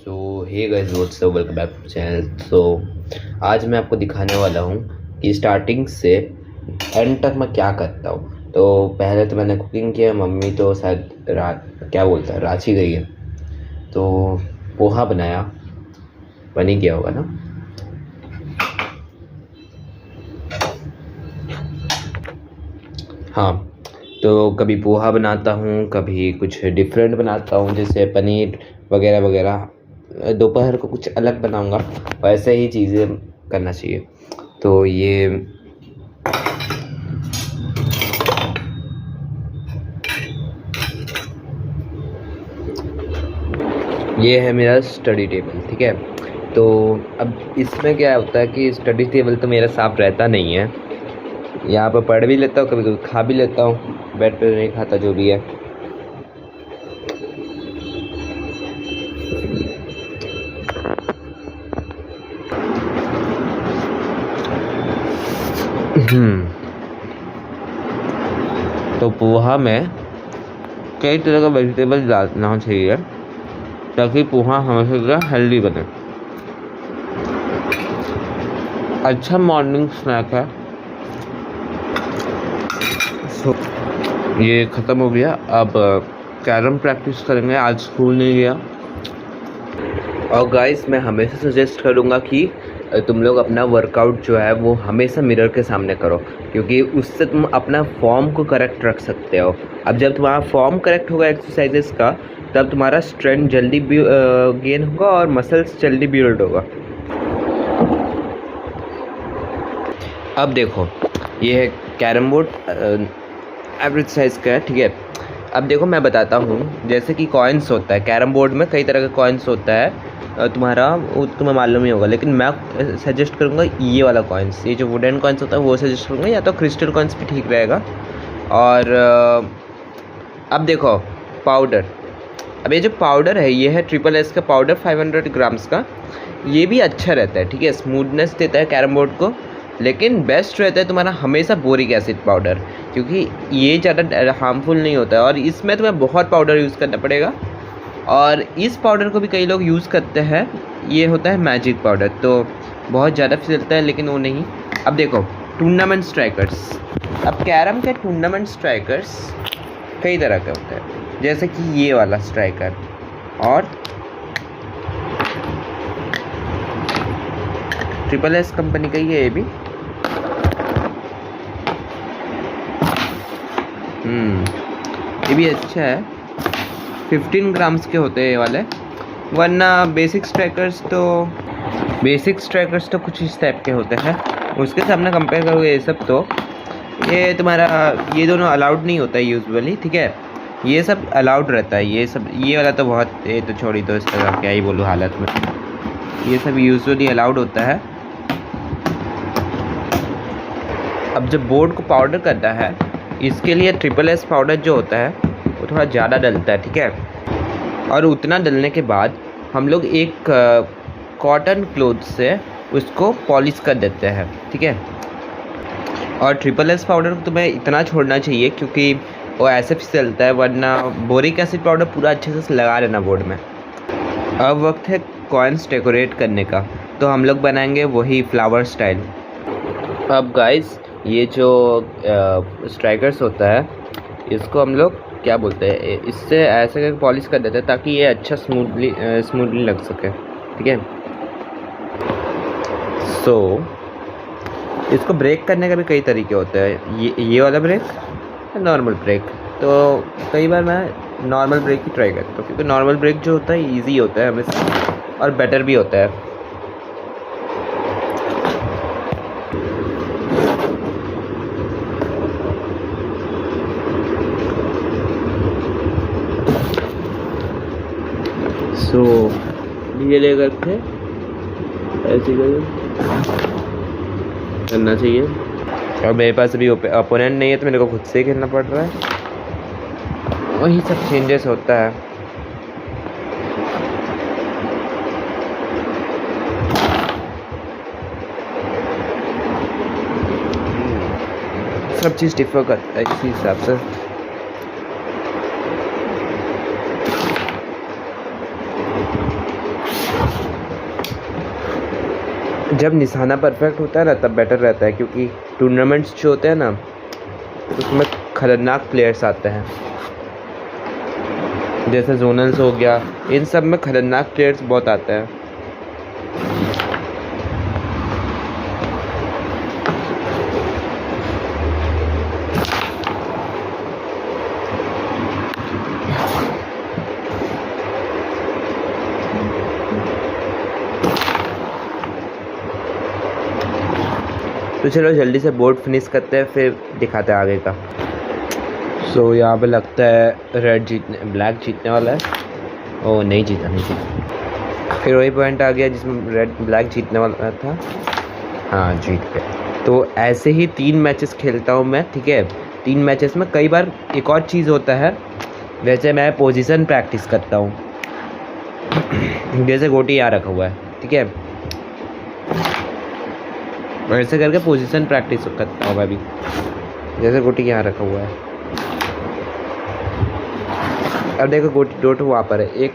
So hey guys what's up, welcome back to channel. So आज मैं आपको दिखाने वाला हूँ कि स्टार्टिंग से एंड तक मैं क्या करता हूँ। तो पहले तो मैंने कुकिंग किया, मम्मी तो शायद क्या बोलता है, रांची गई है, तो पोहा बनाया, बन ही गया होगा ना। हाँ, तो कभी पोहा बनाता हूँ, कभी कुछ डिफरेंट बनाता हूँ, जैसे पनीर वगैरह वगैरह। दोपहर को कुछ अलग बनाऊँगा, वैसे ही चीज़ें करना चाहिए। तो ये है मेरा स्टडी टेबल, ठीक है। तो अब इसमें क्या होता है कि स्टडी टेबल तो मेरा साफ रहता नहीं है। यहाँ पर पढ़ भी लेता हूँ, कभी कभी खा भी लेता हूँ, बेड पे नहीं खाता, जो भी है। तो पोहा में कई तरह का वेजिटेबल डालना चाहिए ताकि पोहा हमेशा हेल्दी बने। अच्छा मॉर्निंग स्नैक है। सो ये ख़त्म हो गया। अब कैरम प्रैक्टिस करेंगे, आज स्कूल नहीं गया। और गाइस मैं हमेशा सजेस्ट करूँगा कि तुम लोग अपना वर्कआउट जो है वो हमेशा मिरर के सामने करो, क्योंकि उससे तुम अपना फॉर्म को करेक्ट रख सकते हो। अब जब तुम्हारा फॉर्म करेक्ट होगा एक्सरसाइजेस का, तब तुम्हारा स्ट्रेंथ जल्दी गेन होगा और मसल्स जल्दी बिल्ड होगा। अब देखो, ये है कैरम बोर्ड, एवरेज साइज़ का है, ठीक है। अब देखो मैं बताता हूँ, जैसे कि कॉइन्स होता है कैरम बोर्ड में, कई तरह का कॉइन्स होता है, तुम्हारा वो तुम्हें मालूम ही होगा, लेकिन मैं सजेस्ट करूँगा ये वाला कॉइन्स, ये जो वुडन कॉइन्स होता है वो सजेस्ट करूँगा, या तो क्रिस्टल कॉइन्स भी ठीक रहेगा। और अब देखो पाउडर, अब ये जो पाउडर है ये है ट्रिपल एस का पाउडर, 500 ग्राम्स का। ये भी अच्छा रहता है, ठीक है, स्मूथनेस देता है कैरम बोर्ड को। लेकिन बेस्ट रहता है तुम्हारा हमेशा बोरिक एसिड पाउडर, क्योंकि ये ज़्यादा हार्मफुल नहीं होता है, और इसमें तुम्हें बहुत पाउडर यूज़ करना पड़ेगा। और इस पाउडर को भी कई लोग यूज़ करते हैं, ये होता है मैजिक पाउडर, तो बहुत ज़्यादा फिसलता है, लेकिन वो नहीं। अब देखो टूर्नामेंट स्ट्राइकर्स, अब कैरम के टूर्नामेंट स्ट्राइकर्स कई तरह के होते हैं, जैसे कि ये वाला स्ट्राइकर, और ट्रिपल एस कंपनी का ही है ये भी। ये भी अच्छा है, 15 ग्राम्स के होते हैं ये वाले। वरना बेसिक स्ट्राइकर्स तो कुछ इस टाइप के होते हैं, उसके सामने कंपेयर करोगे ये सब, तो ये तुम्हारा ये दोनों अलाउड नहीं होता है यूजुअली, ठीक है। ये सब अलाउड रहता है, ये सब, ये वाला तो बहुत, ये तो छोड़ी दो, इसका क्या ही बोलूँ हालत में। ये सब यूजुअली अलाउड होता है। अब जब बोर्ड को पाउडर करना है, इसके लिए ट्रिपल एस पाउडर जो होता है वो थोड़ा ज़्यादा डलता है, ठीक है। और उतना डलने के बाद हम लोग एक कॉटन क्लोथ से उसको पॉलिश कर देते हैं, ठीक है। और ट्रिपल एस पाउडर को तुम्हें इतना छोड़ना चाहिए क्योंकि वो ऐसे फिसलता है, वरना बोरिक एसिड पाउडर पूरा अच्छे से लगा लेना बोर्ड में। अब वक्त है कॉइन्स डेकोरेट करने का, तो हम लोग बनाएंगे वही फ्लावर स्टाइल। अब गाइस ये जो स्ट्राइकर्स होता है, इसको हम लोग क्या बोलते हैं, इससे ऐसे करके पॉलिश कर देते हैं ताकि ये अच्छा स्मूथली लग सके, ठीक है। सो इसको ब्रेक करने का भी कई तरीके होते हैं, ये वाला ब्रेक, नॉर्मल ब्रेक। तो कई बार मैं नॉर्मल ब्रेक ही ट्राई करता हूँ, क्योंकि नॉर्मल ब्रेक जो होता है ईजी होता है हमेशा और बेटर भी होता है। सो धीरे ले करके ऐसे करना चाहिए। और मेरे पास अभी अपोनेंट नहीं है, तो मेरे को खुद से ही खेलना पड़ रहा है, वही सब चेंजेस होता है। सब चीज़ डिफर करता है इसी हिसाब से। जब निशाना परफेक्ट होता है ना तब बेटर रहता है, क्योंकि टूर्नामेंट्स जो होते हैं ना उसमें खतरनाक प्लेयर्स आते हैं, जैसे जोनल्स हो गया, इन सब में खतरनाक प्लेयर्स बहुत आते हैं। तो चलो जल्दी से बोर्ड फिनिश करते हैं, फिर दिखाते हैं आगे का। सो यहाँ पे लगता है ब्लैक जीतने वाला है। ओ नहीं जीता, नहीं जीता। फिर वही पॉइंट आ गया जिसमें ब्लैक जीतने वाला था। हाँ जीत गया। तो ऐसे ही 3 मैचेस खेलता हूँ मैं, ठीक है। 3 मैचेस में कई बार एक और चीज़ होता है, वैसे मैं पोजीशन प्रैक्टिस करता हूँ। जैसे गोटी यहाँ रखा हुआ है, ठीक है, ऐसे करके पोजीशन प्रैक्टिस करता हूँ मैं भी। जैसे गोटी यहाँ रखा हुआ है, अब देखो गोटी 2 ठो वहाँ पर है, एक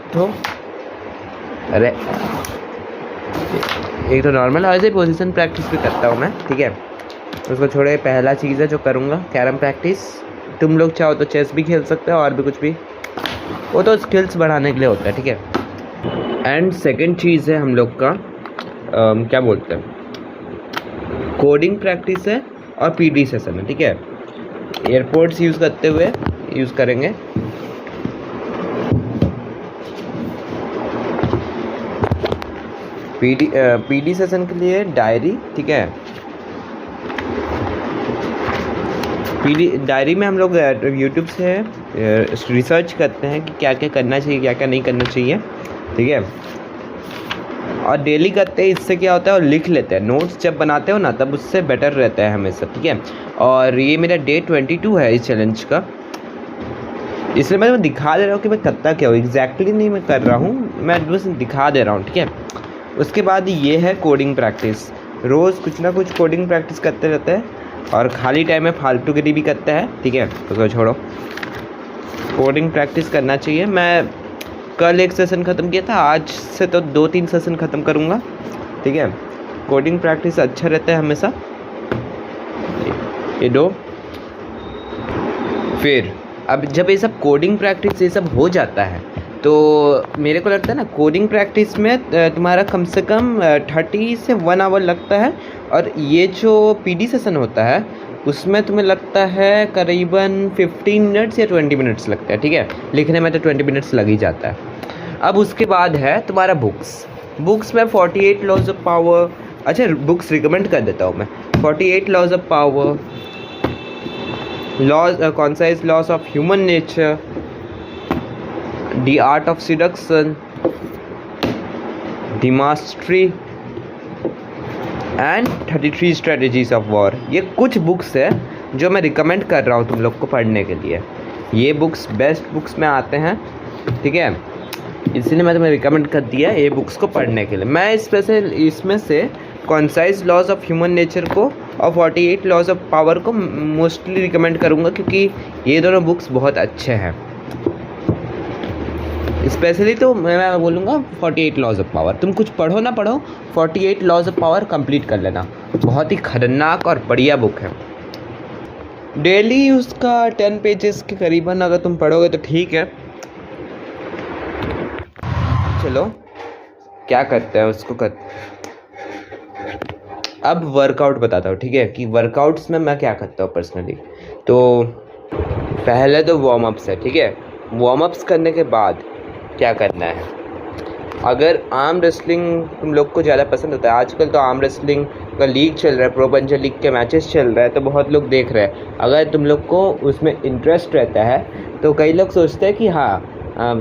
तो नॉर्मल, ऐसे पोजीशन प्रैक्टिस भी करता हूँ मैं, ठीक है। उसको छोड़े पहला चीज़ है जो करूँगा कैरम प्रैक्टिस। तुम लोग चाहो तो चेस भी खेल सकते हो और भी कुछ भी, वो तो स्किल्स बढ़ाने के लिए होता है, ठीक है। एंड सेकंड चीज़ है हम लोग का क्या बोलते हैं, कोडिंग प्रैक्टिस है और पीडी सेशन है, ठीक है। एयरपोर्ट्स यूज़ करते हुए यूज़ करेंगे। पीडी सेशन के लिए डायरी, ठीक है। डायरी में हम लोग यूट्यूब से रिसर्च करते हैं कि क्या क्या करना चाहिए, क्या क्या नहीं करना चाहिए, ठीक है। और डेली करते हैं, इससे क्या होता है, और लिख लेते हैं। नोट्स जब बनाते हो ना तब उससे बेटर रहता है हमेशा, ठीक है। और ये मेरा डे 22 है इस चैलेंज का, इसलिए मैं दिखा दे रहा हूँ कि मैं करता क्या हूँ। एग्जैक्टली नहीं मैं कर रहा हूँ, मैं बस दिखा दे रहा हूँ, ठीक है। उसके बाद ये है कोडिंग प्रैक्टिस। रोज़ कुछ ना कुछ कोडिंग प्रैक्टिस करते रहते हैं, और खाली टाइम में फालतूगिरी भी करते हैं, ठीक है। उसको छोड़ो, कोडिंग प्रैक्टिस करना चाहिए। मैं कल एक सेशन ख़त्म किया था, आज से तो 2-3 सेशन ख़त्म करूँगा, ठीक है। कोडिंग प्रैक्टिस अच्छा रहता है हमेशा। ये दो, फिर अब जब ये सब कोडिंग प्रैक्टिस ये सब हो जाता है तो मेरे को लगता है ना कोडिंग प्रैक्टिस में तुम्हारा कम से कम 30 से 1 आवर लगता है। और ये जो पीडी सेशन होता है उसमें तुम्हें लगता है करीबन 15 मिनट्स या 20 मिनट्स लगता है, ठीक है। लिखने में तो 20 मिनट्स लग ही जाता है। अब उसके बाद है तुम्हारा बुक्स में 48 लॉज ऑफ पावर। अच्छा, बुक्स रिकमेंड कर देता हूँ मैं। 48 laws of power, concise laws of human nature, the art of seduction, the mastery and 33 strategies of war. ये कुछ बुक्स है जो मैं रिकमेंड कर रहा हूँ तुम लोग को पढ़ने के लिए। ये बुक्स बेस्ट बुक्स में आते हैं, ठीक है, इसलिए मैं तुम्हें रिकमेंड कर दिया ये बुक्स को पढ़ने के लिए। मैं इसमें से concise laws of human nature को और 48 लॉज ऑफ पावर को मोस्टली रिकमेंड करूँगा, क्योंकि ये दोनों बुक्स बहुत अच्छे हैं। स्पेशली तो मैं बोलूँगा 48 लॉज ऑफ पावर। तुम कुछ पढ़ो ना पढ़ो, 48 लॉज ऑफ पावर कंप्लीट कर लेना। बहुत ही खतरनाक और बढ़िया बुक है। डेली उसका 10 पेजेस के करीबन अगर तुम पढ़ोगे तो ठीक है। चलो क्या करते हैं उसको अब वर्कआउट बताता हूँ, ठीक है, कि वर्कआउट्स में मैं क्या करता हूँ पर्सनली। तो पहले तो वार्म अप्स है, ठीक है। वार्म अप्स करने के बाद क्या करना है, अगर आर्म रेसलिंग तुम लोग को ज़्यादा पसंद होता है, आजकल तो आर्म रेसलिंग का लीग चल रहा है, प्रो पंचर लीग के मैचेस चल रहा है, तो बहुत लोग देख रहे हैं। अगर तुम लोग को उसमें इंटरेस्ट रहता है तो कई लोग सोचते हैं कि हाँ,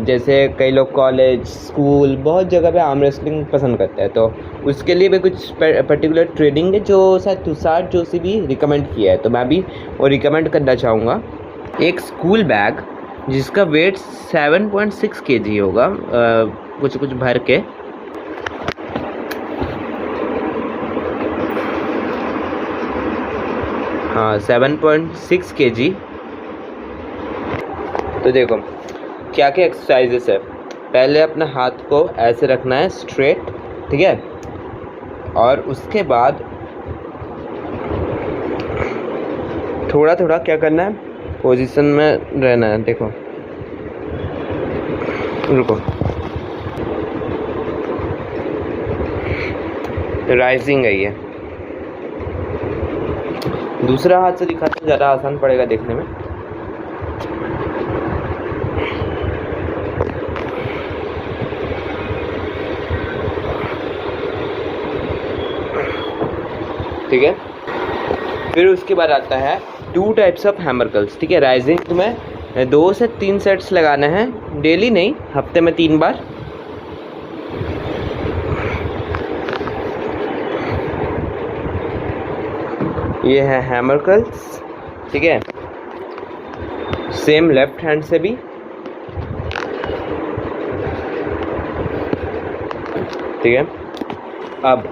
जैसे कई लोग कॉलेज स्कूल बहुत जगह पे आर्म रेसलिंग पसंद करते हैं, तो उसके लिए भी कुछ पर्टिकुलर ट्रेनिंग है जो शायद तुषार जोशी भी रिकमेंड किया है, तो मैं भी वो रिकमेंड करना चाहूँगा। एक स्कूल बैग जिसका वेट 7.6 kg होगा, कुछ भर के, हाँ 7.6 kg। तो देखो क्या क्या एक्सरसाइजेस है। पहले अपने हाथ को ऐसे रखना है स्ट्रेट, ठीक है। और उसके बाद थोड़ा थोड़ा क्या करना है, पोजीशन में रहना है। देखो, रुको, राइजिंग है ये। दूसरा हाथ से दिखाते हैं, ज़्यादा आसान पड़ेगा देखने में। ठीक है, फिर उसके बाद आता है 2 टाइप्स ऑफ हैमर कर्ल्स। ठीक है, राइजिंग तुम्हें 2 से 3 सेट्स लगाना है, डेली नहीं, हफ्ते में 3 बार। ये है हैमर कर्ल्स। ठीक है, सेम लेफ्ट हैंड से भी। ठीक है, अब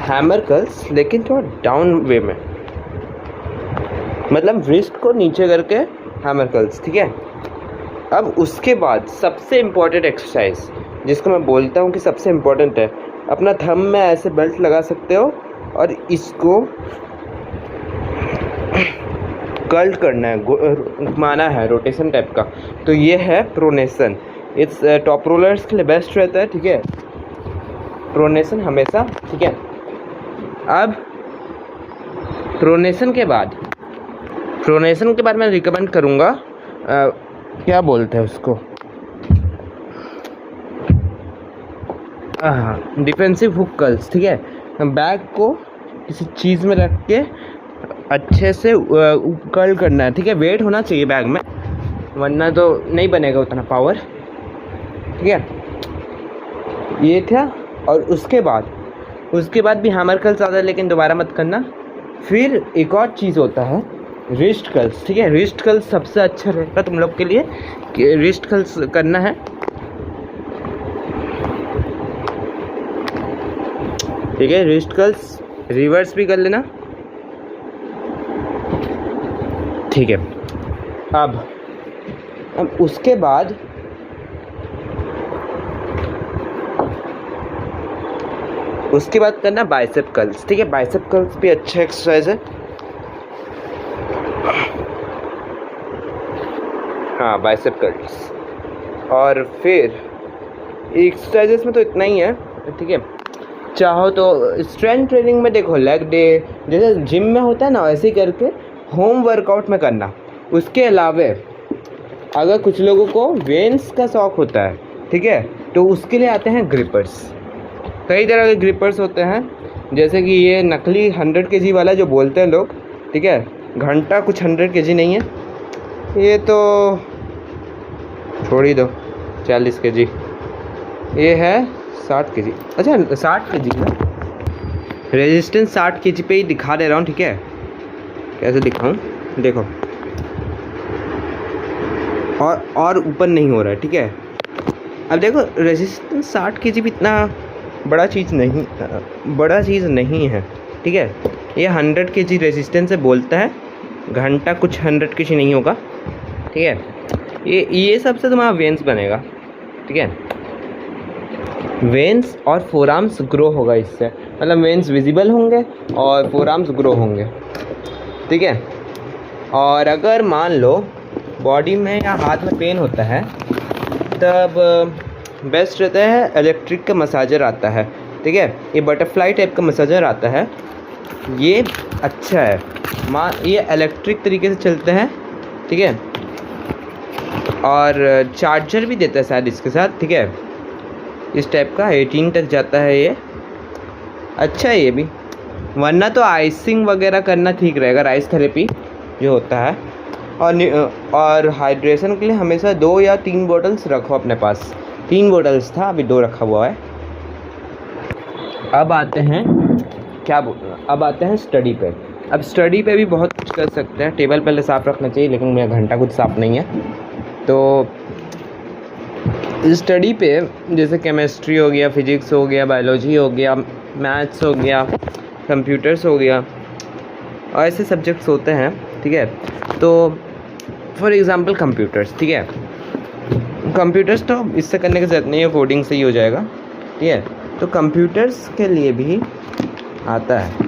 हैमर कर्ल्स लेकिन थोड़ा डाउन वे में, मतलब रिस्ट को नीचे करके हैमर कर्ल्स। ठीक है, अब उसके बाद सबसे इम्पोर्टेंट एक्सरसाइज, जिसको मैं बोलता हूँ कि सबसे इम्पोर्टेंट है, अपना थंब में ऐसे बेल्ट लगा सकते हो और इसको कर्ल करना है, घुमाना है, रोटेशन टाइप का। तो ये है प्रोनेशन। इस टॉप रोलर्स के लिए बेस्ट रहता है। ठीक है, प्रोनेशन हमेशा। ठीक है, अब प्रोनेशन के बाद मैं रिकमेंड करूँगा, क्या बोलते हैं उसको, डिफेंसिव हुक कर्ल्स। ठीक है, बैग को किसी चीज़ में रख के अच्छे से कर्ल करना है। ठीक है, वेट होना चाहिए बैग में, वरना तो नहीं बनेगा उतना पावर। ठीक है, ये था। और उसके बाद भी हैमर कर्ल्स आता है, लेकिन दोबारा मत करना। फिर एक और चीज़ होता है, रिस्ट कर्ल्स। ठीक है, रिस्ट कर्ल्स सबसे अच्छा रहेगा तुम लोग के लिए कि रिस्ट कर्ल्स करना है। ठीक है, रिस्ट कर्ल्स रिवर्स भी कर लेना। ठीक है, अब उसके बाद करना बाइसेप कर्ल्स। ठीक है, बाइसेप कर्ल्स भी अच्छा एक्सरसाइज है। हाँ, बाइसेप कर्ल्स। और फिर एक्सरसाइजेस में तो इतना ही है। ठीक है, चाहो तो स्ट्रेंथ ट्रेनिंग में देखो, लेग डे जैसे जिम में होता है ना, वैसे ही करके होम वर्कआउट में करना। उसके अलावे अगर कुछ लोगों को वेन्स का शौक़ होता है, ठीक है, तो उसके लिए आते हैं ग्रिपर्स। कई तरह के ग्रिपर्स होते हैं, जैसे कि ये नकली 100 kg वाला जो बोलते हैं लोग। ठीक है, घंटा कुछ 100 kg नहीं है, ये तो छोड़ ही दो, 40 kg। ये है 60 kg। अच्छा, 60 kg है, रेजिस्टेंस 60 kg पे ही दिखा दे रहा हूँ। ठीक है, कैसे दिखाऊँ, देखो, और ऊपर नहीं हो रहा है। ठीक है, अब देखो, रेजिस्टेंस 60 kg भी इतना बड़ा चीज़ नहीं है। ठीक है, ये 100 kg रेजिस्टेंस से बोलता है, घंटा कुछ 100 kg नहीं होगा। ठीक है, ये सबसे तुम्हारा वेन्स बनेगा। ठीक है, वेन्स और फोरआर्म्स ग्रो होगा इससे, मतलब वेन्स विजिबल होंगे और फोरआर्म्स ग्रो होंगे। ठीक है, और अगर मान लो बॉडी में या हाथ में पेन होता है, तब बेस्ट रहता है इलेक्ट्रिक का मसाजर आता है। ठीक है, ये बटरफ्लाई टाइप का मसाजर आता है, ये अच्छा है। ये इलेक्ट्रिक तरीके से चलते हैं। ठीक है, और चार्जर भी देता है शायद इसके साथ। ठीक है, इस टाइप का 18 तक जाता है, ये अच्छा है ये भी। वरना तो आइसिंग वगैरह करना ठीक रहेगा, राइस थेरेपी जो होता है। और हाइड्रेशन के लिए हमेशा 2 या 3 बॉटल्स रखो अपने पास। 3 बॉटल्स था, अभी 2 रखा हुआ है। अब आते हैं स्टडी पे। अब स्टडी पे भी बहुत कुछ कर सकते हैं। टेबल पहले साफ़ रखना चाहिए, लेकिन मेरा घंटा कुछ साफ़ नहीं है। तो स्टडी पे जैसे केमिस्ट्री हो गया, फिजिक्स हो गया, बायोलॉजी हो गया, मैथ्स हो गया, कंप्यूटर्स हो गया, और ऐसे सब्जेक्ट्स होते हैं। ठीक है, तो फॉर एग्ज़ाम्पल कंप्यूटर्स। ठीक है, कंप्यूटर्स तो इससे करने की ज़रूरत नहीं है, कोडिंग से ही हो जाएगा। ठीक है, तो कंप्यूटर्स के लिए भी आता है।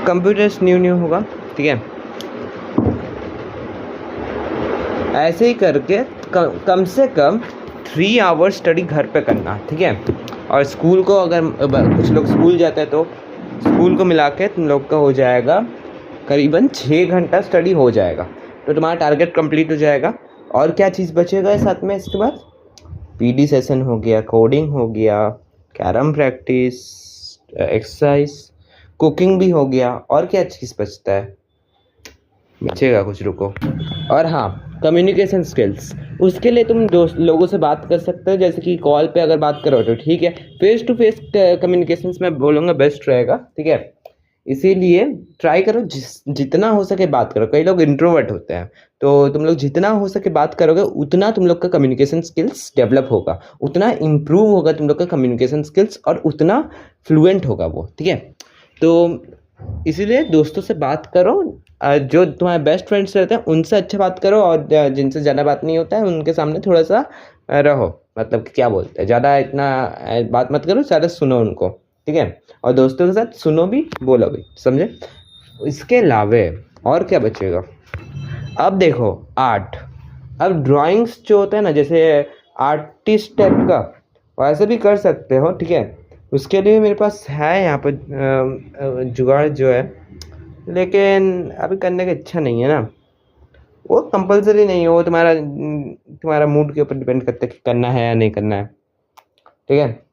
कंप्यूटर्स न्यू होगा, ठीक है। ऐसे ही करके कम से कम 3 आवर्स स्टडी घर पे करना, ठीक है। और स्कूल को अगर कुछ लोग स्कूल जाते हैं तो स्कूल को मिला के तुम लोग का हो जाएगा करीबन 6 घंटा स्टडी हो जाएगा, तो तुम्हारा टारगेट कंप्लीट हो जाएगा। और क्या चीज़ बचेगा साथ में इसके बाद? पीडी सेशन हो गया, कोडिंग हो गया, कैरम प्रैक्टिस, एक्सरसाइज, कुकिंग भी हो गया। और क्या चीज़ बचता है? बचेगा कुछ, रुको। और हाँ, कम्युनिकेशन स्किल्स, उसके लिए तुम लोगों से बात कर सकते हो। जैसे कि कॉल पे अगर बात करो तो ठीक है, फेस टू फेस कम्युनिकेशन मैं बोलूँगा बेस्ट रहेगा, ठीक है। इसीलिए ट्राई करो जितना हो सके बात करो। कई लोग इंट्रोवर्ट होते हैं, तो तुम लोग जितना हो सके बात करोगे उतना तुम लोग का कम्युनिकेशन स्किल्स डेवलप होगा, उतना इम्प्रूव होगा तुम लोग का कम्युनिकेशन स्किल्स, और उतना फ्लुएंट होगा वो, ठीक है। तो इसीलिए दोस्तों से बात करो, जो तुम्हारे बेस्ट फ्रेंड्स रहते हैं उनसे अच्छा बात करो, और जिनसे ज़्यादा बात नहीं होता है उनके सामने थोड़ा सा रहो, मतलब क्या बोलते हैं, ज़्यादा इतना बात मत करो, ज़्यादा सुनो उनको, ठीक है। और दोस्तों के साथ सुनो भी, बोलो भी, समझे। इसके अलावे और क्या बचेगा? अब देखो आर्ट, अब ड्राइंग्स जो होता है ना, जैसे आर्टिस्ट टाइप का, वैसे भी कर सकते हो, ठीक है। उसके लिए मेरे पास है यहाँ पर जुगाड़ जो है, लेकिन अभी करने की इच्छा नहीं है ना। वो कंपलसरी नहीं है, वो तुम्हारा मूड के ऊपर डिपेंड करता है कि करना है या नहीं करना है, ठीक है।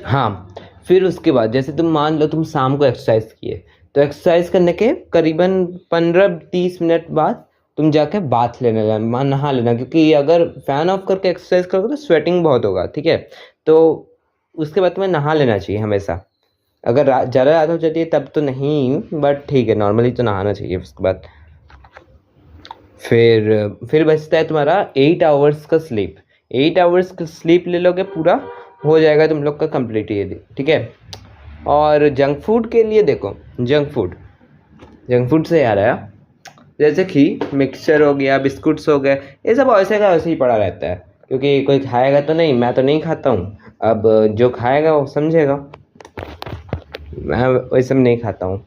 हाँ, फिर उसके बाद जैसे तुम मान लो तुम शाम को एक्सरसाइज किए, तो एक्सरसाइज करने के करीबन 15-30 मिनट बाद तुम जाके बाथ लेने जाना, नहा लेना, क्योंकि अगर फ़ैन ऑफ करके एक्सरसाइज करोगे तो स्वेटिंग बहुत होगा, ठीक है। तो उसके बाद तुम्हें नहा लेना चाहिए हमेशा। अगर ज़्यादा रात हो जाती है तब तो नहीं, बट ठीक है, नॉर्मली तो नहाना चाहिए। उसके बाद फिर बचता है तुम्हारा 8 आवर्स का स्लीप। 8 आवर्स का स्लीप ले लोगे, पूरा हो जाएगा तुम लोग का कंप्लीट ये, ठीक है। और जंक फूड के लिए देखो, जंक फूड से याद आया, जैसे कि मिक्सचर हो गया, बिस्कुट्स हो गए, ये सब वैसे का वैसे ही पड़ा रहता है, क्योंकि कोई खाएगा तो नहीं, मैं तो नहीं खाता हूँ। अब जो खाएगा वो समझेगा, मैं वही सब नहीं खाता हूँ।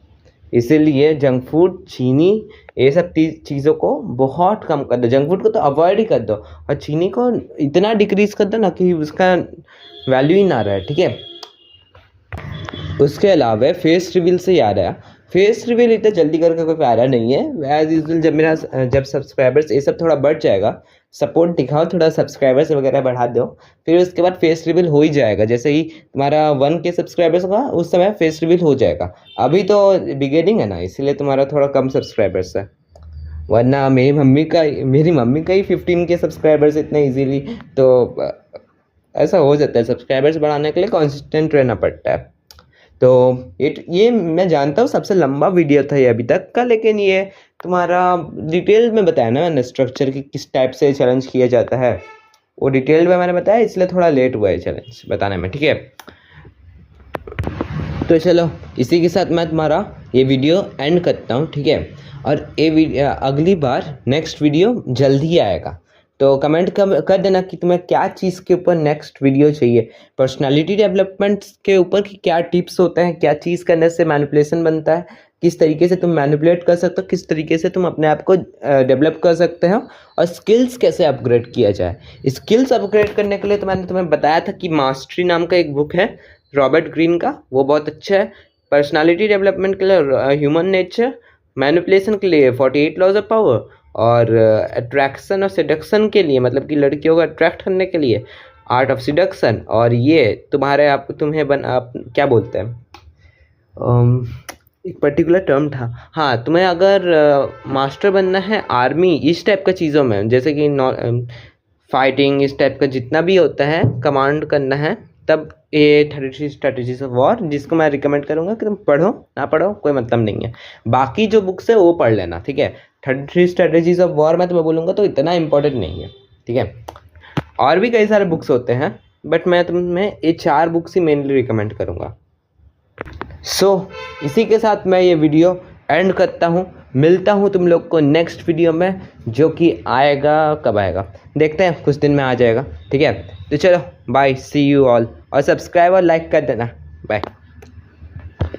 इसीलिए जंक फूड, चीनी, ये सब चीज़ों को बहुत कम कर दो। जंक फूड को तो अवॉइड ही कर दो, और चीनी को इतना डिक्रीज़ कर दो ना कि उसका वैल्यू ही ना रहे, ठीक है। उसके अलावा फेस रिवील से याद आया, फेस रिवील इतना जल्दी करके कोई फायदा नहीं है। एज यूजुअल जब सब्सक्राइबर्स ये सब थोड़ा बढ़ जाएगा, सपोर्ट दिखाओ, थोड़ा सब्सक्राइबर्स वगैरह बढ़ा दो, फिर उसके बाद फेस रिवील हो ही जाएगा। जैसे ही तुम्हारा 1K सब्सक्राइबर्स होगा उस समय फेस रिवील हो जाएगा। अभी तो बिगिनिंग है ना, इसीलिए तुम्हारा थोड़ा कम सब्सक्राइबर्स है, वरना मेरी मम्मी का ही 15K सब्सक्राइबर्स इतने ईजीली, तो ऐसा हो जाता है। सब्सक्राइबर्स बढ़ाने के लिए कॉन्सिस्टेंट रहना पड़ता है। तो ये मैं जानता हूँ सबसे लंबा वीडियो था ये अभी तक का, लेकिन ये तुम्हारा डिटेल में बताया ना मैंने, स्ट्रक्चर की किस टाइप से चैलेंज किया जाता है वो डिटेल में मैंने बताया, इसलिए थोड़ा लेट हुआ है चैलेंज बताने में, ठीक है। तो चलो इसी के साथ मैं तुम्हारा ये वीडियो एंड करता हूँ, ठीक है। और ये अगली बार नेक्स्ट वीडियो जल्दी आएगा, तो कमेंट कर देना कि तुम्हें क्या चीज़ के ऊपर नेक्स्ट वीडियो चाहिए। पर्सनालिटी डेवलपमेंट के ऊपर कि क्या टिप्स होते हैं, क्या चीज़ करने से मैनिपुलेशन बनता है, किस तरीके से तुम मैनिपुलेट कर सकते हो, किस तरीके से तुम अपने आप को डेवलप कर सकते हो, और स्किल्स कैसे अपग्रेड किया जाए। स्किल्स अपग्रेड करने के लिए तो मैंने तुम्हें बताया था कि मास्टरी नाम का एक बुक है रॉबर्ट ग्रीन का, वो बहुत अच्छा है। पर्सनालिटी डेवलपमेंट के लिए ह्यूमन नेचर, मैनिपुलेशन के लिए 48 लॉज ऑफ पावर, और अट्रैक्शन और सिडक्शन के लिए, मतलब कि लड़कियों को अट्रैक्ट करने के लिए आर्ट ऑफ सिडक्शन। और ये क्या बोलते हैं, एक पर्टिकुलर टर्म था, हाँ, तुम्हें अगर मास्टर बनना है आर्मी इस टाइप का चीज़ों में, जैसे कि फाइटिंग इस टाइप का जितना भी होता है, कमांड करना है, तब ये 33 स्ट्रेटजीज ऑफ वॉर, जिसको मैं रिकमेंड करूँगा कि तुम पढ़ो, ना पढ़ो कोई मतलब नहीं है, बाकी जो बुक्स है वो पढ़ लेना, ठीक है। 33 स्ट्रेटजीज ऑफ वॉर मैं तुम्हें बोलूँगा तो इतना इंपॉर्टेंट नहीं है, ठीक है। और भी कई सारे बुक्स होते हैं, बट मैं तुम्हें ये 4 बुक्स ही मेनली रिकमेंड करूँगा। सो इसी के साथ मैं ये वीडियो एंड करता हूँ। मिलता हूँ तुम लोग को नेक्स्ट वीडियो में, जो कि आएगा, कब आएगा देखते हैं, कुछ दिन में आ जाएगा, ठीक है। तो चलो बाय, सी यू ऑल, और सब्सक्राइब और लाइक कर देना, बाय।